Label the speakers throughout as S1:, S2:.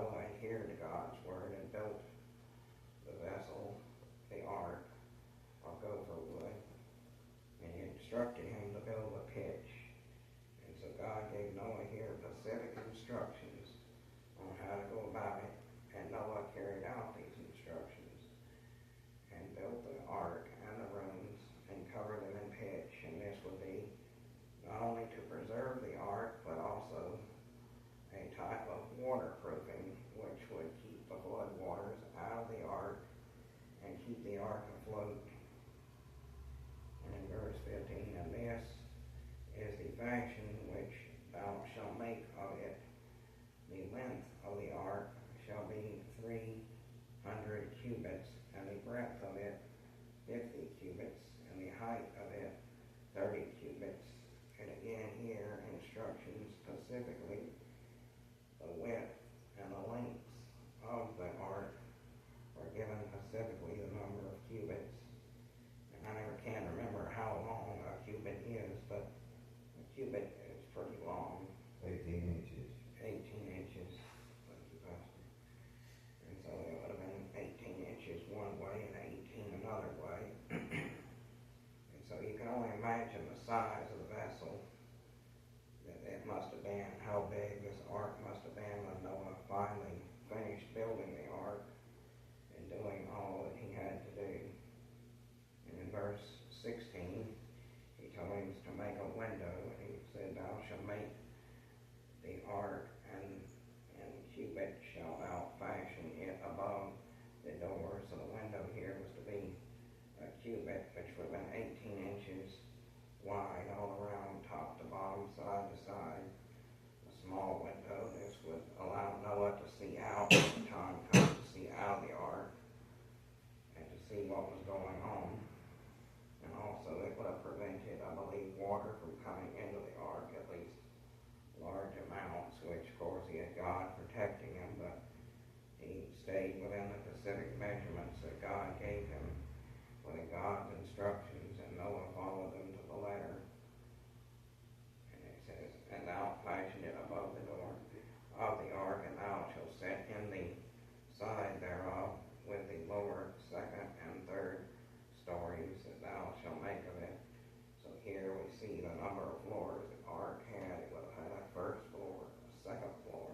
S1: Noah adhered to God's word and built the vessel, the ark, of gopher wood, and he instructed him to build a pitch. And so God gave Noah here specific instructions on how to go about it, and Noah carried out these instructions and built the ark and the rooms and covered them in pitch. And this would be not only to preserve the ark, but also a type of waterproofing which would keep the flood waters out of the ark and keep the ark afloat. And in verse 15, and this is the fashion which thou shalt make of it. The length of the ark shall be 300 cubits, and the breadth of it 50 cubits, and the height of it 30 cubits. And again here, instructions specifically the width and the lengths of the ark are given specifically the number of cubits. And I never can remember how long a cubit is, but a cubit is pretty long.
S2: 18 inches.
S1: 18 inches. Thank you, Pastor. And so it would have been 18 inches one way and 18 another way. And so you can only imagine the size of the vessel that it must have been, how big this ark must have been when Noah finally finished building the ark and doing all that he had to do. And in verse 16, he told him to make a window, and he said, thou shalt make the ark, and cubit shalt thou fashion it above the door. So the window here was to be a cubit, which would have been 18 inches wide all around, top to bottom, side to side. A small window. This would allow Noah to see out when the time comes to see out of the ark and to see what was going on. And also it would have prevented, I believe, water from coming into the ark, at least large amounts, which of course he had God protecting him, but he stayed within the specific measurements that God gave him, within God's instructions, and Noah followed them to the letter. And it says, and thou fashion it above the door of the ark, and thou shalt set in the side thereof with the lower, second, and third stories that thou shalt make of it. So here we see the number of floors the ark had. It would have had a first floor, a second floor,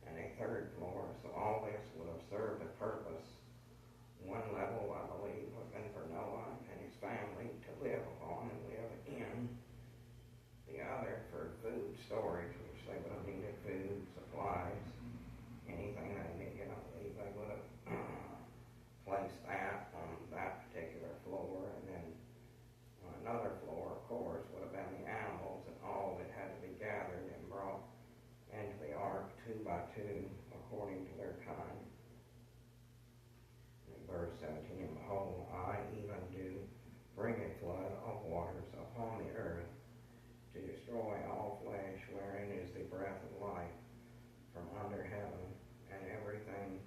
S1: and a third floor. So all this would have served a purpose. One level, I believe, would have been for Noah and his family to live upon and live in. The other for food storage, which they would have needed food, supplies, anything they needed. I believe they would have placed that on that particular floor. And then on another floor, of course, would have been the animals and all that had to be gathered and brought into the ark 2 by 2 according to their kind. Verse 17, and behold, I even do bring a flood of waters upon the earth to destroy all flesh, wherein is the breath of life from under heaven, and everything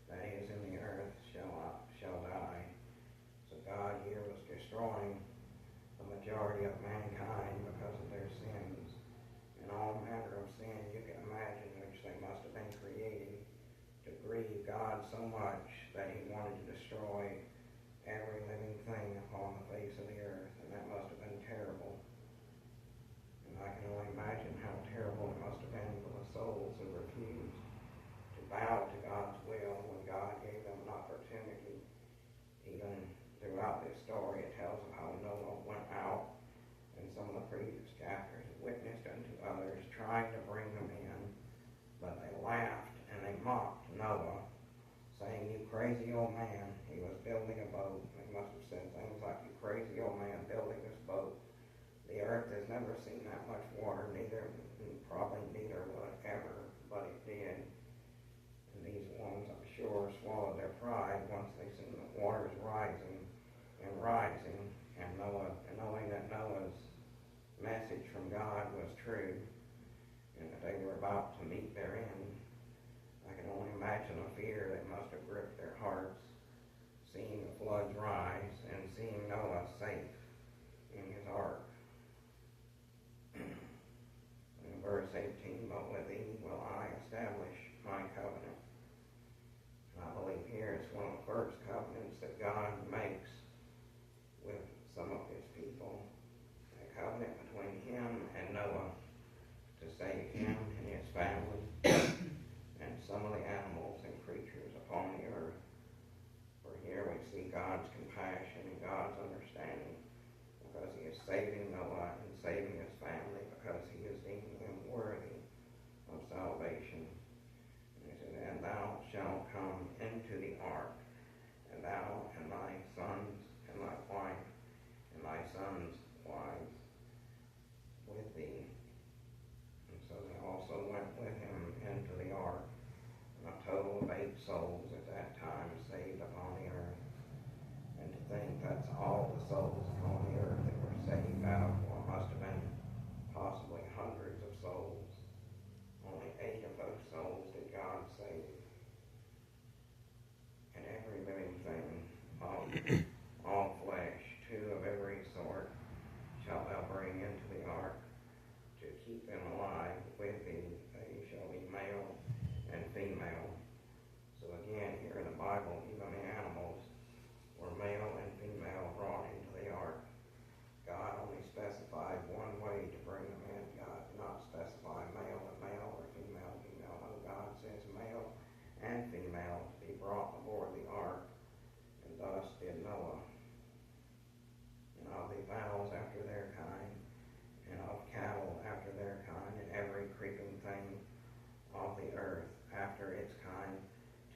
S1: that is in the earth shall die. So God here was destroying the majority of mankind because of their sins, and all manner of sin you can imagine which they must have been creating to grieve God so much that he wanted to destroy every living thing upon the face of the earth, and that must have been terrible. And I can only imagine how terrible it must have been for the souls who refused to bow to God's will when God gave them an opportunity. Even throughout this story, it tells of how Noah went out, and some of the previous chapters witnessed unto others, trying to bring them in, but they laughed and they mocked Noah, saying, you crazy old man. He was building a boat. They must have said things like, you crazy old man building this boat. The earth has never seen that much water, probably neither will it ever, but it did. And these ones, I'm sure, swallowed their pride once they seen the waters rising, and Noah, and knowing that Noah's message from God was true, and that they were about to meet their end. I can only imagine the fear that must have gripped their hearts, seeing the floods rise and seeing Noah safe in his ark. In verse 18, but with thee will I establish my covenant, shall come into the ark, and thou and thy sons and thy wife and thy sons' wives with thee. And so they also went with him into the ark, and a total of 8 souls at that time saved upon the earth. And to think that's all the souls upon the earth that were saved out of what must have been possibly hundreds of souls. Only 8 of those souls did God save. And every living thing of all flesh, 2 of every sort, shalt thou bring into the ark to keep them alive with thee. They shall be male and female. So again, here in the Bible, even the animals were male and female brought into the ark. God only specified one way to bring them in. God did not specify male and male or female and female. No, God says male and female to be brought aboard the ark, and thus did Noah. And of the fowls after their kind, and of cattle after their kind, and every creeping thing of the earth after its kind,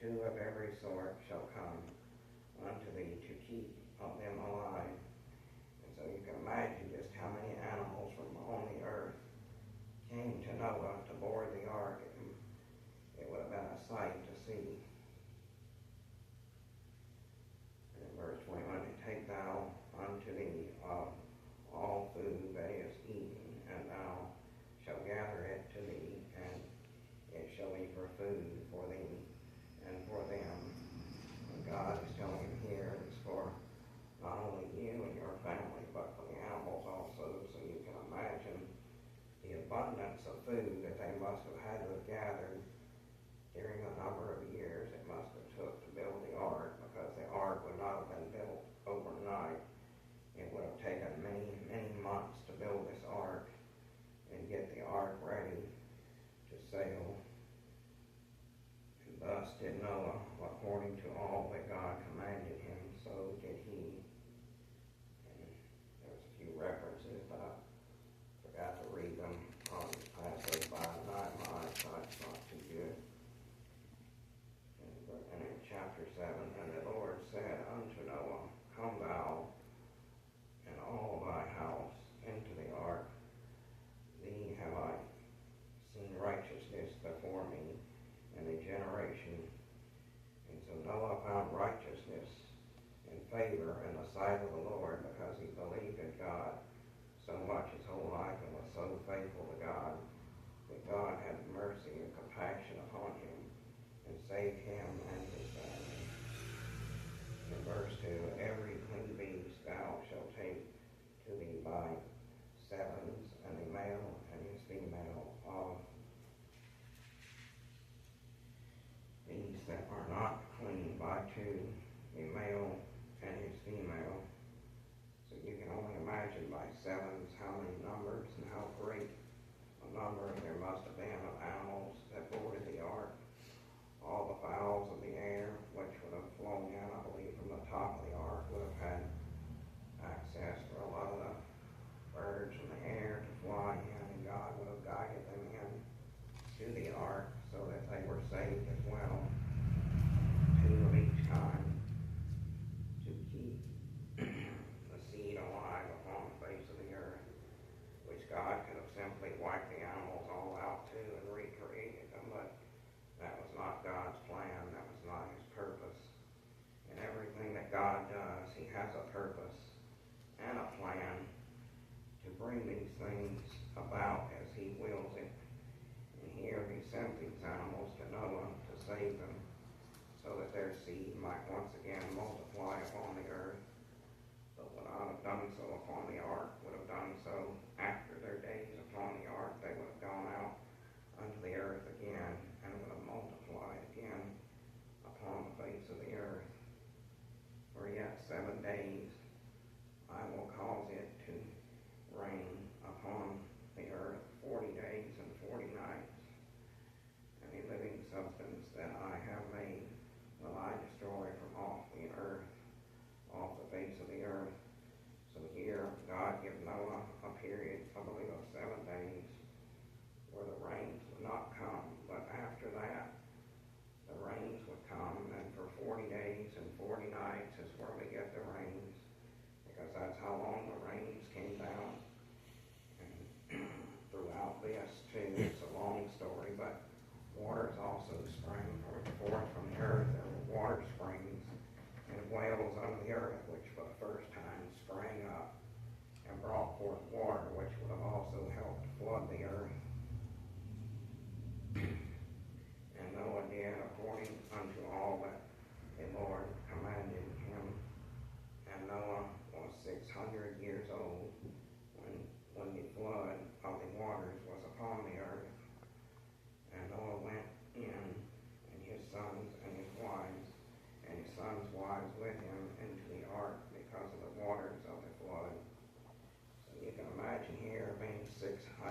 S1: 2 of every sort shall come unto thee to keep of them alive. And so you can imagine just how many animals from on the earth came to Noah to board the ark. It would have been a sight to see. And in verse 21, take thou unto thee of all food that is eaten, and thou shalt gather it to thee, and it shall be for food for thee and for them. And God is telling him here it's for not only you and your family, but for the animals also. So you can imagine the abundance of food that they must have had to have gathered during the number of years it must have took to build the ark, because the ark would not have been built overnight. It would have taken many, many months to build this ark and get the ark ready to sail. And thus did Noah, according to all that God commanded him, so did he. And there's a few references, but I forgot to read them. I'll just pass those by tonight. My eyesight's not too good. And in chapter 7, and the Lord said unto Noah, come thou and all thy house into the ark. Thee have I seen righteousness before me in a generation. And so Noah found righteousness and favor in the sight of the Lord, because he believed in God so much his whole life and was so faithful to God, that God had mercy and compassion upon him and saved him and his family. In verse 2, every clean beast thou shalt take to thee by 7s, and the male and his female of these that are not clean by 2, the male and his female. So you can only imagine by 7s how many numbers and how great a number there must have been of animals that boarded the ark. All the fowls of the air, which would have flown in, I believe, from the top of the ark, would have had access for a lot of the birds in the air to fly in, and God would have guided them in to the ark so that they were saved as well. 2 of each kind to keep the seed alive upon the face of the earth, which God could have simply wiped the animals all out too and recreated them, but that was not God's plan. That was not his purpose. And everything that God does, he has a purpose and a plan to bring these things about as he wills it. And here he sent these animals to Noah to save them, so that their seed might once again multiply upon the earth, but would not have done so upon the ark, would have done so after their days upon the ark. They would have gone out unto the earth again, and would have multiplied again upon the face of the earth. For yet 7 days I will cause it to rain upon the earth 40 days and 40 nights, and the living substance that I have made will I destroy from off the earth, off the face of the earth. So here God gives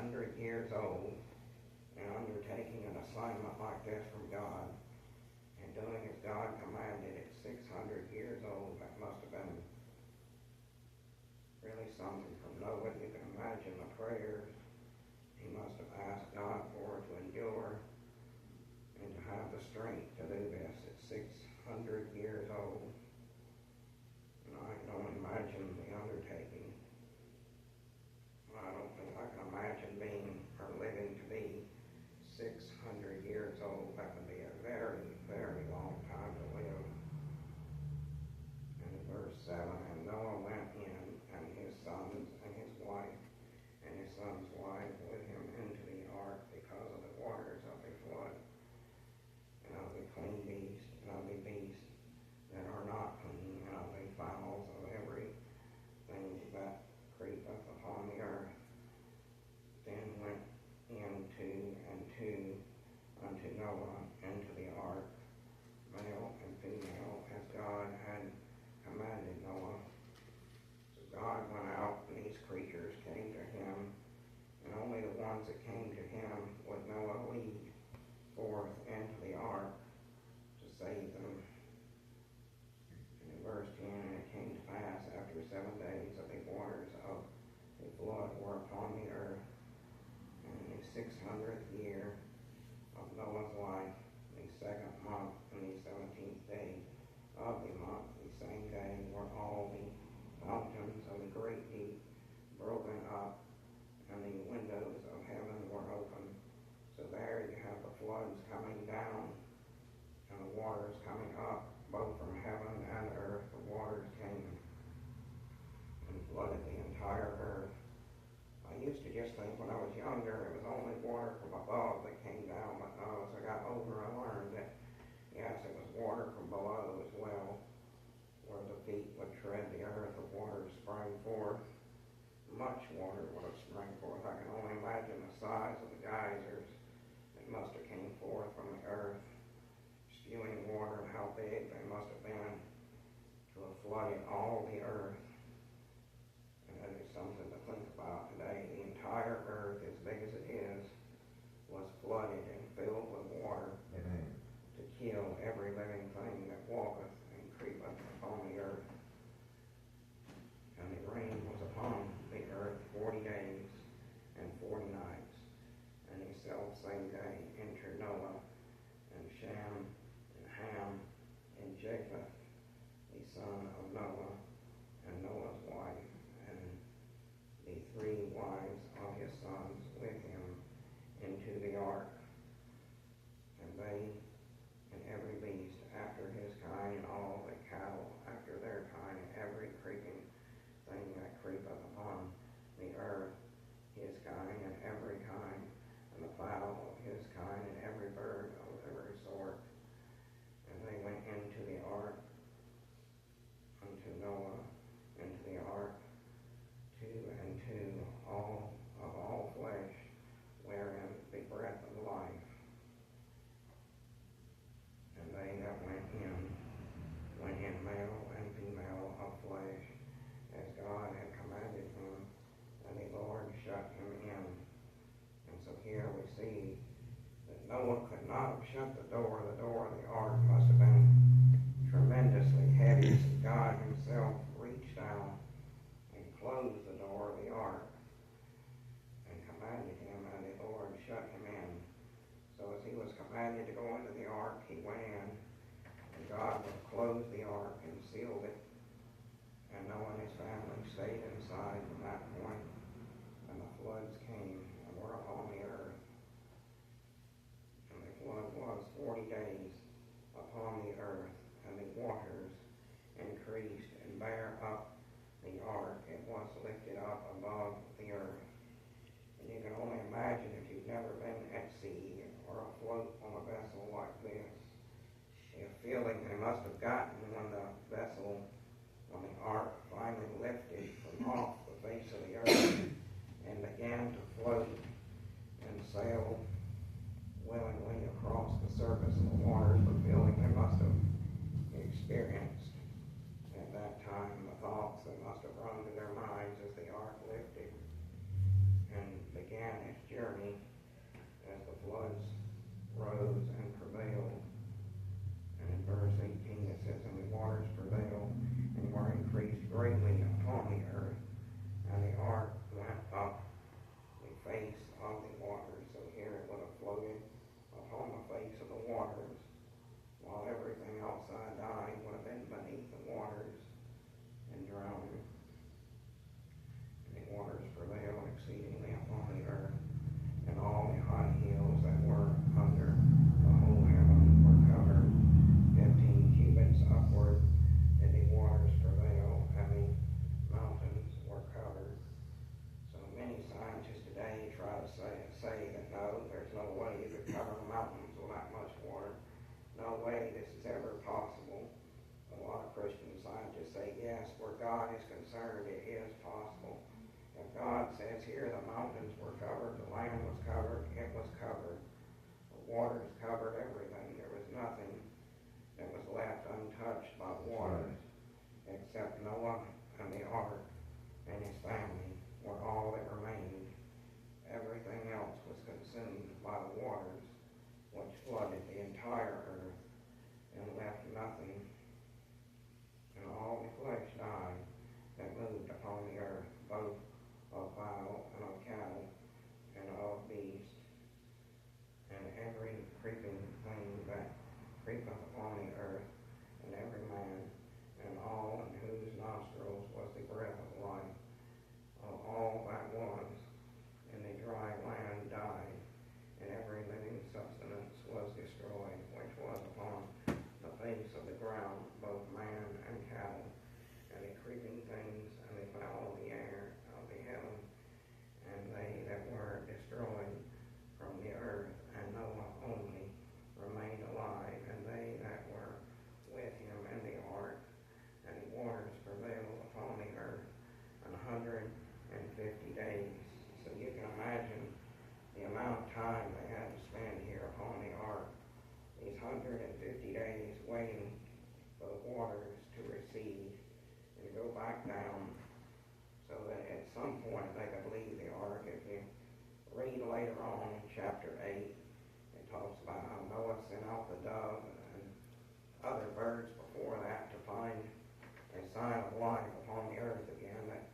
S1: 600 years old and undertaking an assignment like this from God and doing as God commanded at 600 years old. That must have been really something from Noah. You can imagine the prayers he must have asked God for to endure and to have the strength to do this at 600 years old. And I can only imagine the undertaking. I don't think I can imagine being or living to be 600 years old. That would be a very, very long time to live. And verse 7, and Noah went in, and his sons and his wife, and his son's wife with him into the ark because of the waters of the flood, and of the clean beasts, and of the beasts that are not clean, and of the fowls of every thing that creepeth upon the earth. Then went unto Noah into the ark, male and female, as God had commanded Noah. So God went out, and these creatures came to him, and only the ones that came to him would Noah lead forth into the ark to save them. And in verse 10, and it came to pass after 7 days that the waters of the flood were upon the earth, and in the 600th year of Noah's life, the 2nd month, and the 17th day of the month, the same day were all the fountains of the great deep broken up, and the windows of heaven were open. So there you have the floods coming down, and the waters coming up, both from heaven and earth. The waters came and flooded the entire earth. I used to just think when I was younger it was only water from above that came down, but no, as I got older I learned that yes, it was water from below as well. Where the feet would tread the earth, the water sprang forth. Much water would have sprang forth. I can only imagine the size of the geysers that must have came forth from the earth, spewing water, and how big they must have been to have flooded all the earth. And that is something to think about today. The entire earth, as big as it is, was flooded and filled with water.
S2: Amen.
S1: To kill every living thing that walketh and creepeth upon the earth. And the rain was upon the earth 40 days and 40 nights. And the selfsame day entered Noah and Shem and Ham and Japheth, the son of Noah, and Noah's wife, and the 3 wives of his sons with him into the ark. And they and every beast after his kind, and all the cattle after their kind, and every creeping thing that creepeth upon the earth, his kind, and every kind, and the fowl of his kind, and every bird of every sort. And they went into the ark unto Noah, into the ark, 2 and 2, all of all flesh, wherein the breath of life. And they that went in male and female of flesh, as God had commanded him, and the Lord shut him in. And so here we see that Noah could not have shut the door. The door of the ark must have been tremendously heavy. So God himself reached down and closed the door of the ark and commanded him, and the Lord shut him in. So as he was commanded to go into the ark, he went in, and God would close the ark and sealed it, and Noah and his family stayed inside from that point, and the floods came and were upon the earth. And the flood was 40 days upon the earth, and the waters increased and bare up the ark. It was lifted up above the earth. And you can only imagine, if you've never been at sea or afloat on a vessel like this, the feeling they must have gotten when the ark finally lifted from off the face of the earth and began to float and sail willingly across the surface of the waters. The feeling they must have experienced at that time, the thoughts that must have run through their minds as the ark lifted and began its waters prevailed and were increased greatly upon the earth. And the ark went up the face of the waters. So here it would have floated upon the face of the waters, while everything outside dying would have been beneath the waters and drowned. And the waters prevailed exceedingly upon the earth, and all the high hills that were under the whole heaven were covered 15 cubits upward, and the waters prevailed, and the mountains were covered. So many scientists today try to say that no, there's no way you could cover the mountains with that much water. No way this is ever possible. A lot of Christian scientists say, yes, where God is concerned, it is possible. If God says here the mountains were covered, the land was covered, it was covered. The waters covered everything. There was nothing that was left untouched by waters except Noah and the ark and his family were all that remained. Everything else was consumed by the waters, which flooded the entire earth and left nothing. And all the flesh died that moved upon the earth, both of fowl and of cattle and of beasts, and every creeping thing that creepeth upon the earth, and every man, and all in whose nostrils was the breath of life. Of all that was in the dry land died, and every living substance was destroyed, which was upon the face of the ground, both man and cattle, and the creeping things, and the fowl of the air, of the heaven, and they that were destroyed from the earth, and Noah only remained alive, and they that were with him in the ark, and the waters prevailed upon the earth 150 days. So you can imagine the amount of time they had to spend here upon the ark, these 150 days waiting for the waters to recede and go back down, so that at some point they could leave the ark. If you read later on in chapter 8, it talks about how Noah sent out the dove and other birds before that to find a sign of life upon the earth again, that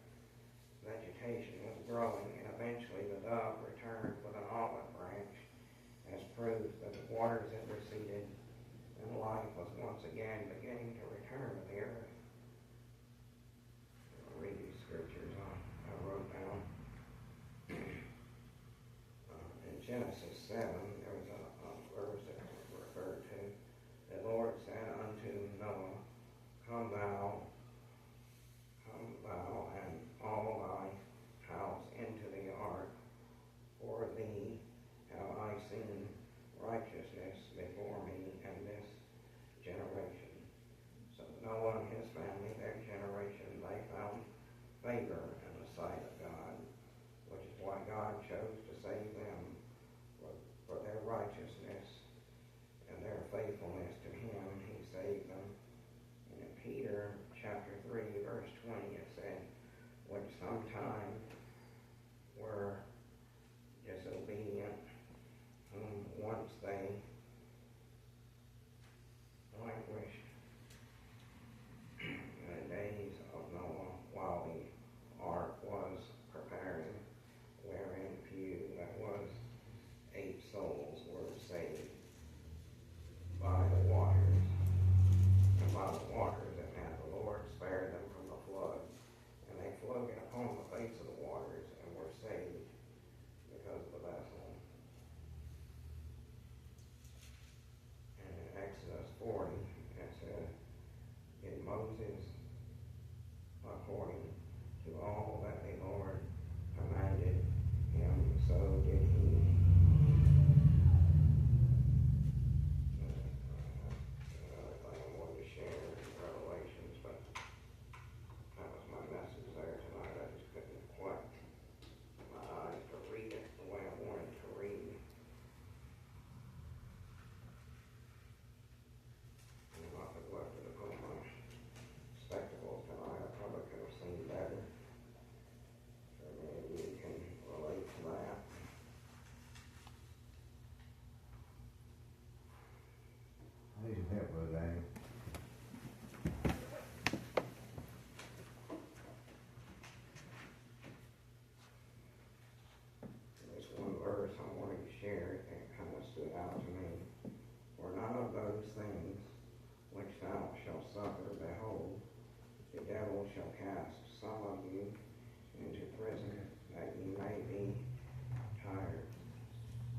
S1: vegetation was growing, and eventually the dove returned with an olive branch as proof that the waters had receded and life was once again beginning to return to the earth. I'll read these scriptures I wrote down. In Genesis 7, there was a verse that was referred to. The Lord said unto Noah, Come thou and all thy house into the ark, for thee have I seen righteousness before me in this generation. So Noah and his family, their generation, they found favor in the sight of God, which is why God chose to save them for their righteousness and their faithfulness to him. He saved them. And in Peter chapter thou shalt suffer, behold, the devil shall cast some of you into prison, that ye may be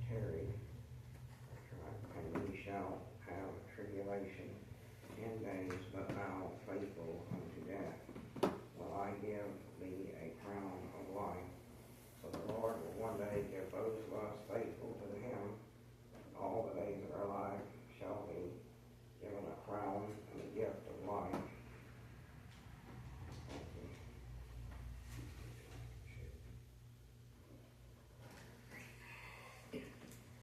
S1: tarried, and ye shall have tribulation